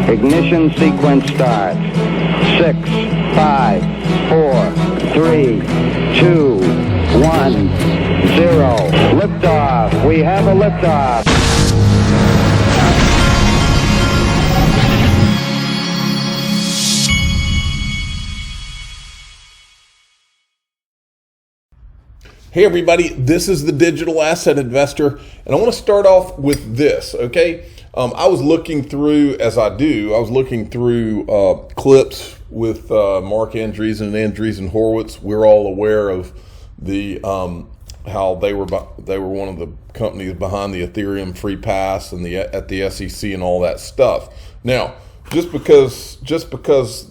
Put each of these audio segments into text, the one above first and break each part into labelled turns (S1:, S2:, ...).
S1: Ignition sequence starts. 6, 5, 4, 3, 2, 1, 0. Liftoff. We have a liftoff.
S2: Hey everybody, this is the Digital Asset Investor, and I want to start off with this, okay? I was looking through, as I do, clips with Mark Andreessen and Andreessen Horowitz. We're all aware of the how they were one of the companies behind the Ethereum free pass and at the SEC and all that stuff. Now, just because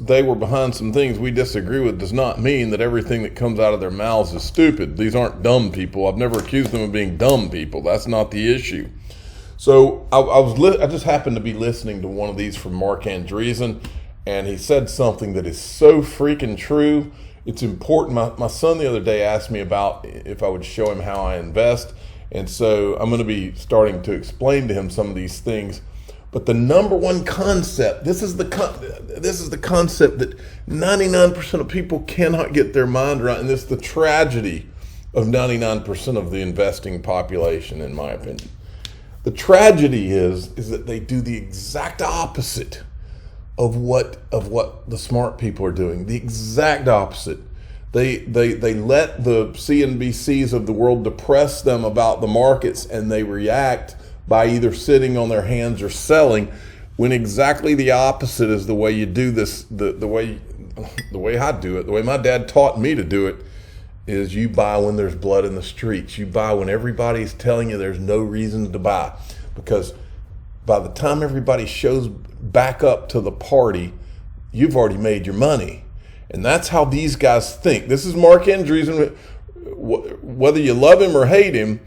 S2: they were behind some things we disagree with does not mean that everything that comes out of their mouths is stupid. These aren't dumb people. I've never accused them of being dumb people. That's not the issue. So I just happened to be listening to one of these from Mark Andreessen, and he said something that is so freaking true. It's important. My son the other day asked me about if I would show him how I invest, and so I'm going to be starting to explain to him some of these things. But the number one concept, this is the concept that 99% of people cannot get their mind around, and this is the tragedy of 99% of the investing population, in my opinion. The tragedy is that they do the exact opposite of what the smart people are doing. The exact opposite. They let the CNBCs of the world depress them about the markets, and they react by either sitting on their hands or selling, when exactly the opposite is the way you do this. The way I do it, the way my dad taught me to do it, is you buy when there's blood in the streets. You buy when everybody's telling you there's no reason to buy, because by the time everybody shows back up to the party, you've already made your money. And that's how these guys think. This is Mark Andreessen. Whether you love him or hate him,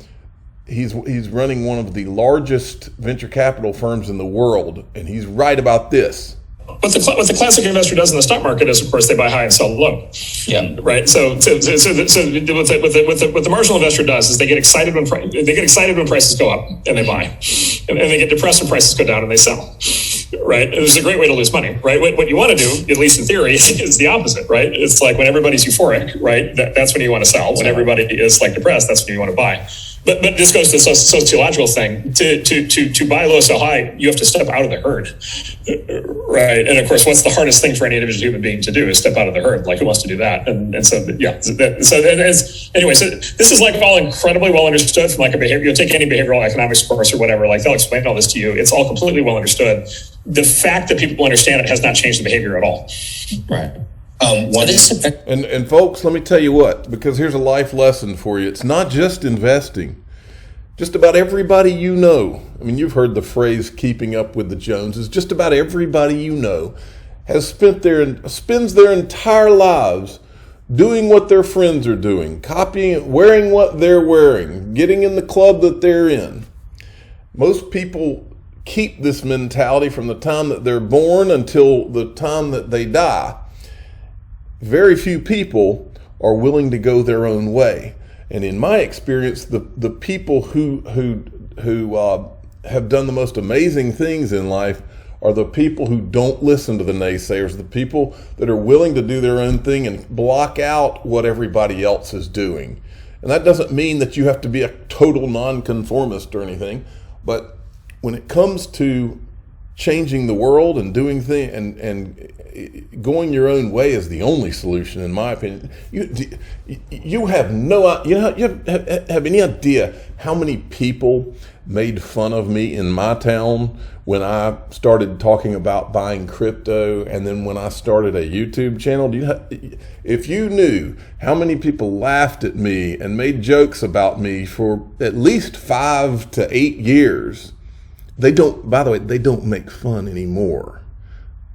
S2: he's running one of the largest venture capital firms in the world, and he's right about this.
S3: What the classic investor does in the stock market is, of course, they buy high and sell low. Yeah. Right. So what the marginal investor does is they get excited when prices go up and they buy, and they get depressed when prices go down and they sell. Right. And this is a great way to lose money. Right. What you want to do, at least in theory, is the opposite. Right. It's like when everybody's euphoric. Right. That's when you want to sell. When everybody is like depressed, that's when you want to buy. But this goes to the sociological thing. To buy low, sell high, you have to step out of the herd, right? And of course, what's the hardest thing for any individual human being to do is step out of the herd. Like, who wants to do that? And so, yeah. Anyway, so this is like all incredibly well understood from like a behavior. You'll take any behavioral economics course or whatever. Like, they'll explain all this to you. It's all completely well understood. The fact that people understand it has not changed the behavior at all.
S4: Right.
S2: And folks, let me tell you what, because here's a life lesson for you. It's not just investing. Just about everybody you know, I mean, you've heard the phrase keeping up with the Joneses. Just about everybody you know spends their entire lives doing what their friends are doing, copying, wearing what they're wearing, getting in the club that they're in. Most people keep this mentality from the time that they're born until the time that they die. Very few people are willing to go their own way. And in my experience, the people who have done the most amazing things in life are the people who don't listen to the naysayers, the people that are willing to do their own thing and block out what everybody else is doing. And that doesn't mean that you have to be a total nonconformist or anything, but when it comes to changing the world and doing things and going your own way is the only solution, in my opinion. You have any idea how many people made fun of me in my town when I started talking about buying crypto, and then when I started a YouTube channel? If you knew how many people laughed at me and made jokes about me for at least 5 to 8 years. They don't make fun anymore,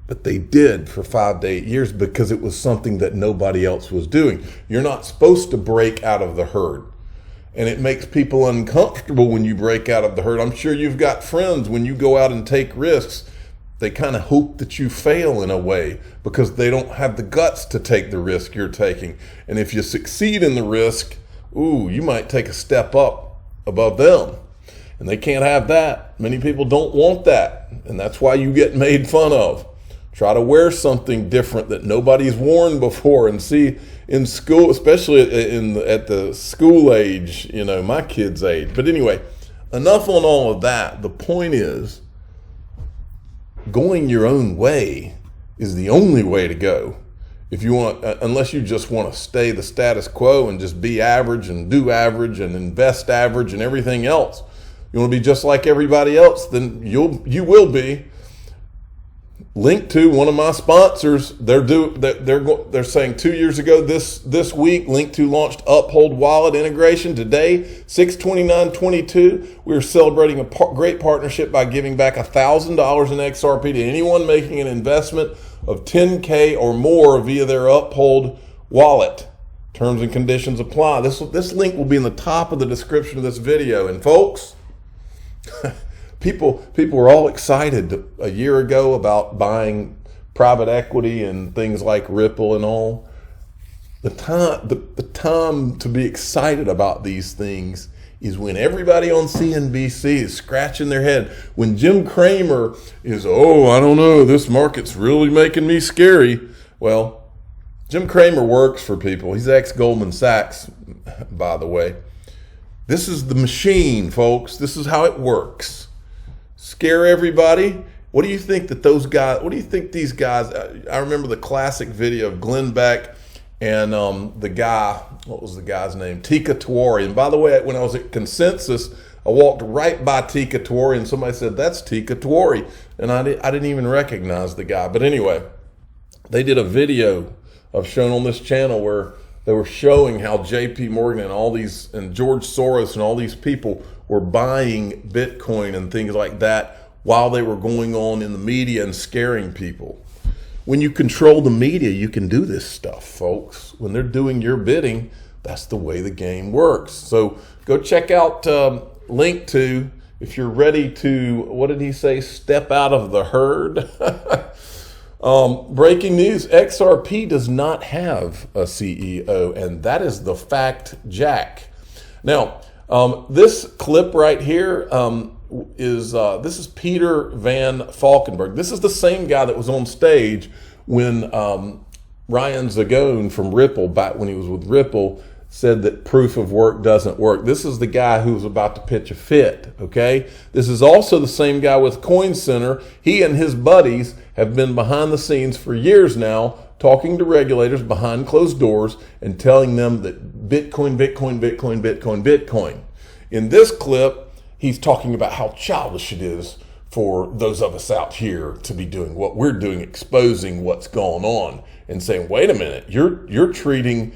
S2: but they did for 5 to 8 years because it was something that nobody else was doing. You're not supposed to break out of the herd, and it makes people uncomfortable when you break out of the herd. I'm sure you've got friends, when you go out and take risks, they kind of hope that you fail in a way because they don't have the guts to take the risk you're taking. And if you succeed in the risk, you might take a step up above them. And they can't have that. Many people don't want that. And that's why you get made fun of. Try to wear something different that nobody's worn before, and see in school, especially at the school age, you know, my kids' age. But anyway, enough on all of that. The point is, going your own way is the only way to go. If you want, unless you just want to stay the status quo and just be average and do average and invest average and everything else, you want to be just like everybody else, then you will be. Linked to one of my sponsors, they're saying 2 years ago this week, Linked2 launched Uphold Wallet integration. Today, 6/29/22, we're celebrating a great partnership by giving back $1,000 in XRP to anyone making an investment of 10K or more via their Uphold Wallet. Terms and conditions apply. This link will be in the top of the description of this video. And folks, People were all excited a year ago about buying private equity and things like Ripple and all. The time to be excited about these things is when everybody on CNBC is scratching their head. When Jim Cramer is, I don't know, this market's really making me scary. Well, Jim Cramer works for people. He's ex-Goldman Sachs, by the way. This is the machine, folks. This is how it works. Scare everybody. What do you think that those guys, what do you think these guys, I remember the classic video of Glenn Beck and the guy, what was the guy's name? Tika Tiwari. And by the way, when I was at Consensus, I walked right by Tika Tiwari and somebody said, that's Tika Tiwari. And I didn't even recognize the guy. But anyway, they did a video I've shown on this channel where they were showing how JP Morgan and all these, and George Soros and all these people were buying Bitcoin and things like that while they were going on in the media and scaring people. When you control the media, you can do this stuff, folks. When they're doing your bidding, that's the way the game works. So go check out Linked2 if you're ready to, what did he say, step out of the herd. Breaking news, XRP does not have a CEO, and that is the fact, Jack. Now, this clip right here this is Peter Van Valkenburg. This is the same guy that was on stage when Ryan Zagone from Ripple, back when he was with Ripple, said that proof of work doesn't work. This is the guy who was about to pitch a fit, okay? This is also the same guy with Coin Center. He and his buddies have been behind the scenes for years now, talking to regulators behind closed doors and telling them that Bitcoin, Bitcoin, Bitcoin, Bitcoin, Bitcoin. In this clip, he's talking about how childish it is for those of us out here to be doing what we're doing, exposing what's going on and saying, wait a minute, you're trying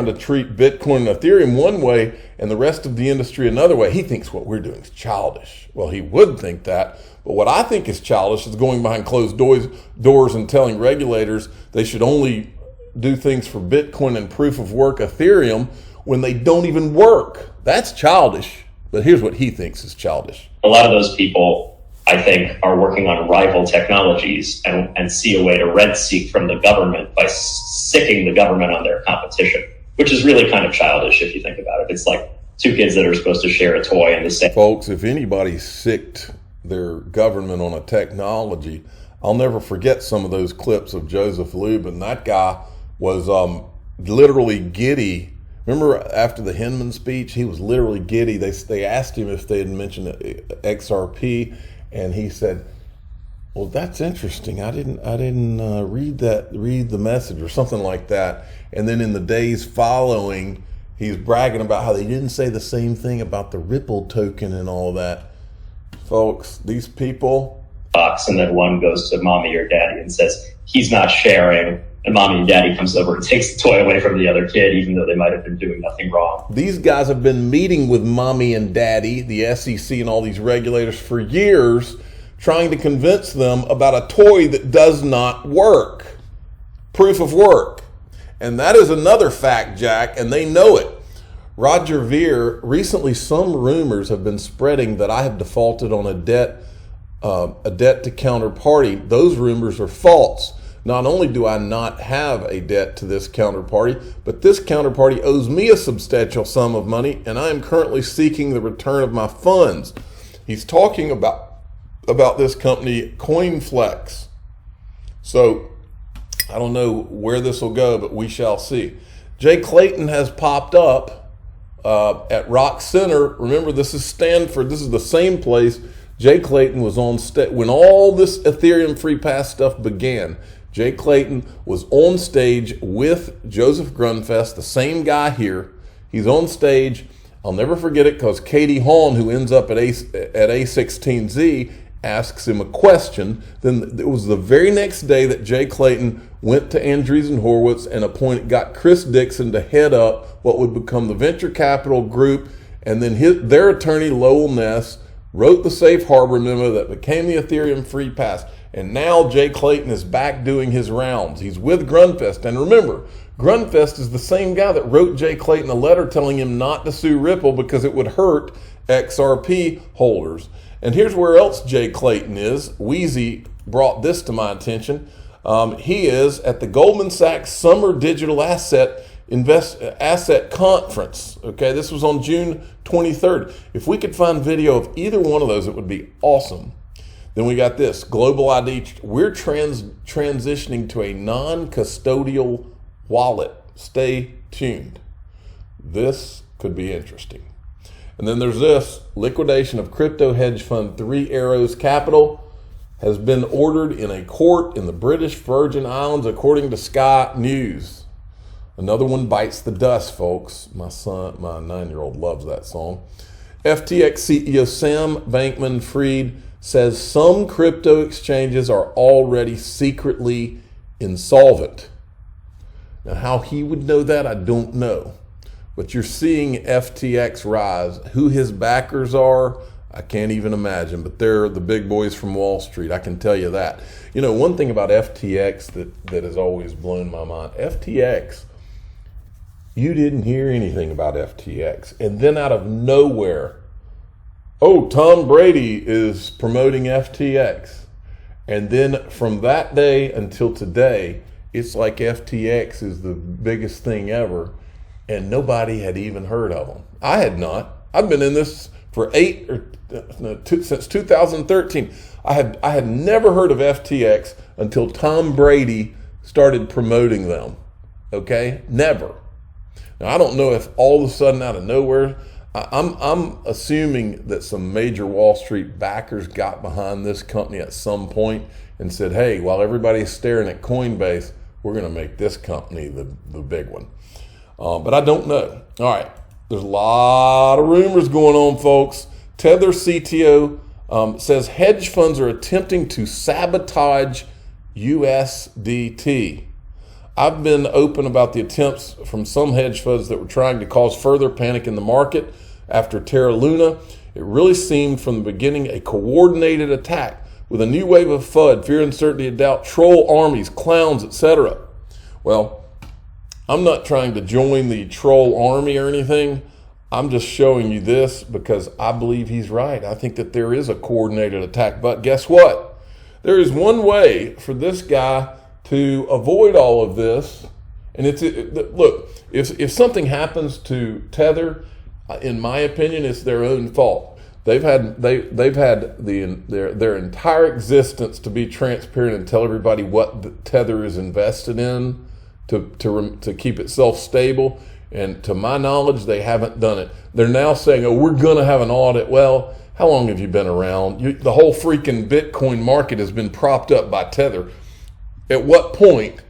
S2: to treat Bitcoin and Ethereum one way and the rest of the industry another way. He thinks what we're doing is childish. Well, he would think that, but what I think is childish is going behind closed doors and telling regulators they should only do things for Bitcoin and proof of work Ethereum when they don't even work. That's childish, but here's what he thinks is childish.
S4: A lot of those people, I think, are working on rival technologies and see a way to rent seek from the government by sicking the government on their competition, which is really kind of childish if you think about it. It's like two kids that are supposed to share a toy and the same.
S2: Folks, if anybody sicked their government on a technology, I'll never forget some of those clips of Joseph Lubin. That guy was literally giddy. Remember after the Hinman speech, he was literally giddy. They asked him if they had mentioned XRP, and he said, well, that's interesting. I didn't read the message or something like that. And then in the days following, he's bragging about how they didn't say the same thing about the Ripple token and all that. Folks, these people.
S4: And then one goes to mommy or daddy and says, he's not sharing. And mommy and daddy comes over and takes the toy away from the other kid, even though they might have been doing nothing wrong.
S2: These guys have been meeting with mommy and daddy, the SEC and all these regulators for years, trying to convince them about a toy that does not work. Proof of work. And that is another fact, Jack, and they know it. Roger Ver, recently some rumors have been spreading that I have defaulted on a debt to counterparty. Those rumors are false. Not only do I not have a debt to this counterparty, but this counterparty owes me a substantial sum of money, and I am currently seeking the return of my funds. He's talking about this company, CoinFlex. So I don't know where this will go, but we shall see. Jay Clayton has popped up at Rock Center. Remember, this is Stanford. This is the same place Jay Clayton was on when all this Ethereum free pass stuff began. Jay Clayton was on stage with Joseph Grunfest, the same guy here. He's on stage. I'll never forget it because Katie Hawn, who ends up at A16Z, asks him a question. Then it was the very next day that Jay Clayton went to Andreessen Horowitz and got Chris Dixon to head up what would become the venture capital group. And then their attorney, Lowell Ness, wrote the safe harbor memo that became the Ethereum free pass. And now Jay Clayton is back doing his rounds. He's with Grunfest. And remember, Grunfest is the same guy that wrote Jay Clayton a letter telling him not to sue Ripple because it would hurt XRP holders. And here's where else Jay Clayton is. Wheezy brought this to my attention. He is at the Goldman Sachs Summer Digital Asset Conference. Okay, this was on June 23rd. If we could find video of either one of those, it would be awesome. Then we got this, Global ID. We're transitioning to a non-custodial wallet. Stay tuned. This could be interesting. And then there's this, liquidation of crypto hedge fund Three Arrows Capital has been ordered in a court in the British Virgin Islands, according to Sky News. Another one bites the dust, folks. My 9-year-old loves that song. FTX CEO Sam Bankman-Fried says some crypto exchanges are already secretly insolvent. Now, how he would know that, I don't know. But you're seeing FTX rise. Who his backers are, I can't even imagine. But they're the big boys from Wall Street, I can tell you that. You know, one thing about FTX that has always blown my mind, FTX, you didn't hear anything about FTX. And then out of nowhere, oh, Tom Brady is promoting FTX. And then from that day until today, it's like FTX is the biggest thing ever. And nobody had even heard of them. I had not. I've been in this for since 2013. I had never heard of FTX until Tom Brady started promoting them. Okay? Never. Now, I don't know if all of a sudden out of nowhere, I'm assuming that some major Wall Street backers got behind this company at some point and said, hey, while everybody's staring at Coinbase, we're going to make this company the big one. But I don't know. All right. There's a lot of rumors going on, folks. Tether CTO says hedge funds are attempting to sabotage USDT. I've been open about the attempts from some hedge funds that were trying to cause further panic in the market after Terra Luna. It really seemed from the beginning a coordinated attack with a new wave of FUD, fear, uncertainty, and doubt, troll armies, clowns, etc. Well, I'm not trying to join the troll army or anything. I'm just showing you this because I believe he's right. I think that there is a coordinated attack. But guess what? There is one way for this guy to avoid all of this. And look, if something happens to Tether, in my opinion, it's their own fault. They've had their entire existence to be transparent and tell everybody what the Tether is invested in to keep itself stable. And to my knowledge, they haven't done it. They're now saying, oh, we're going to have an audit. Well, how long have you been around? The whole freaking Bitcoin market has been propped up by Tether. At what point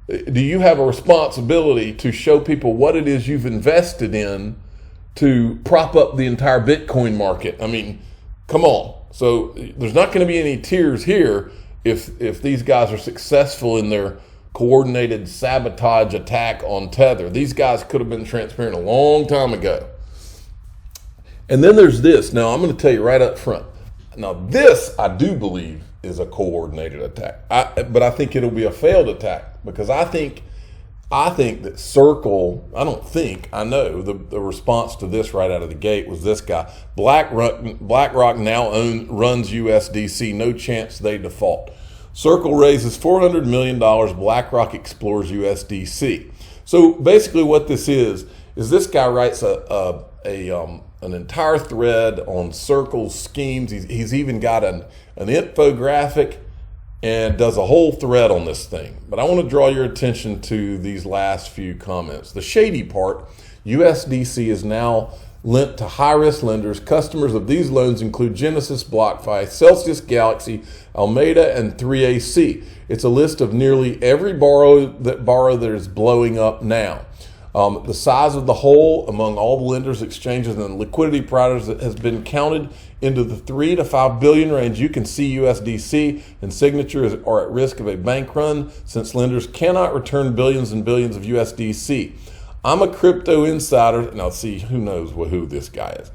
S2: do you have a responsibility to show people what it is you've invested in to prop up the entire Bitcoin market? I mean, come on. So there's not going to be any tears here if these guys are successful in their coordinated sabotage attack on Tether. These guys could have been transparent a long time ago. And then there's this. Now, I'm going to tell you right up front. Now, this I do believe is a coordinated attack. But I think it'll be a failed attack because I think that Circle, I know the response to this right out of the gate was this guy. BlackRock now runs USDC. No chance they default. Circle raises $400 million. BlackRock explores USDC. So basically what this is this guy writes a an entire thread on circles, schemes. He's even got an infographic and does a whole thread on this thing. But I want to draw your attention to these last few comments. The shady part, USDC is now lent to high-risk lenders. Customers of these loans include Genesis, BlockFi, Celsius, Galaxy, Alameda, and 3AC. It's a list of nearly every borrower that is blowing up now. The size of the hole among all the lenders, exchanges, and liquidity providers has been counted into the 3 to 5 billion range. You can see USDC and Signature are at risk of a bank run since lenders cannot return billions and billions of USDC. I'm a crypto insider. Now, see, who knows who this guy is.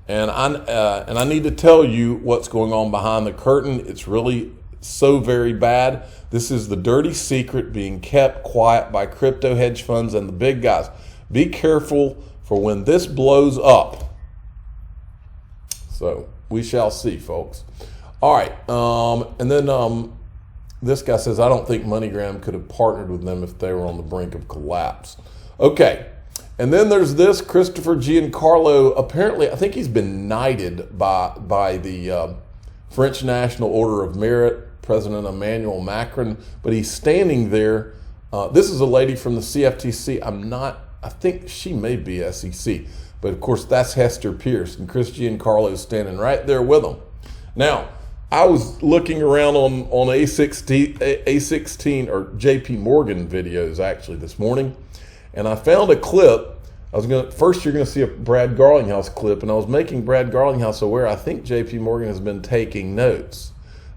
S2: And I need to tell you what's going on behind the curtain. It's really so very bad. This is the dirty secret being kept quiet by crypto hedge funds and the big guys. Be careful for when this blows up. So we shall see, folks. All right. And then this guy says, I don't think MoneyGram could have partnered with them if they were on the brink of collapse. Okay. And then there's this Christopher Giancarlo. Apparently, I think he's been knighted by the French National Order of Merit, President Emmanuel Macron, but he's standing there. This is a lady from the CFTC. I think she may be SEC, but of course that's Hester Pierce, and Chris Giancarlo is standing right there with him. Now, I was looking around on A16 or JP Morgan videos actually this morning, and I found a clip. First you're gonna see a Brad Garlinghouse clip, and I was making Brad Garlinghouse aware. I think JP Morgan has been taking notes.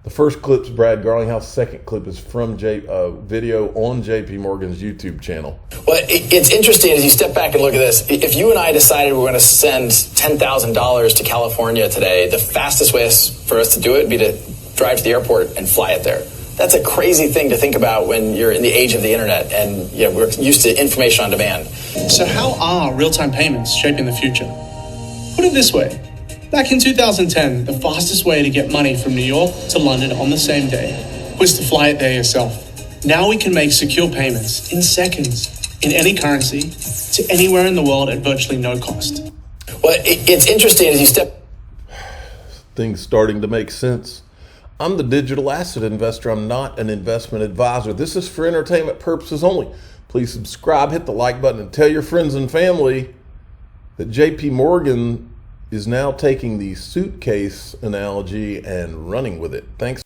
S2: The first clip's Brad Garlinghouse. Second clip is from video on JP Morgan's YouTube channel.
S5: Well, it's interesting as you step back and look at this. If you and I decided we're going to send $10,000 to California today, the fastest way for us to do it would be to drive to the airport and fly it there. That's a crazy thing to think about when you're in the age of the internet and we're used to information on demand.
S6: So how are real-time payments shaping the future? Put it this way. Back in 2010, the fastest way to get money from New York to London on the same day was to fly it there yourself. Now we can make secure payments in seconds, in any currency, to anywhere in the world at virtually no cost.
S5: Well, it's interesting as you step...
S2: Things starting to make sense. I'm the digital asset investor. I'm not an investment advisor. This is for entertainment purposes only. Please subscribe, hit the like button, and tell your friends and family that JP Morgan is now taking the suitcase analogy and running with it. Thanks.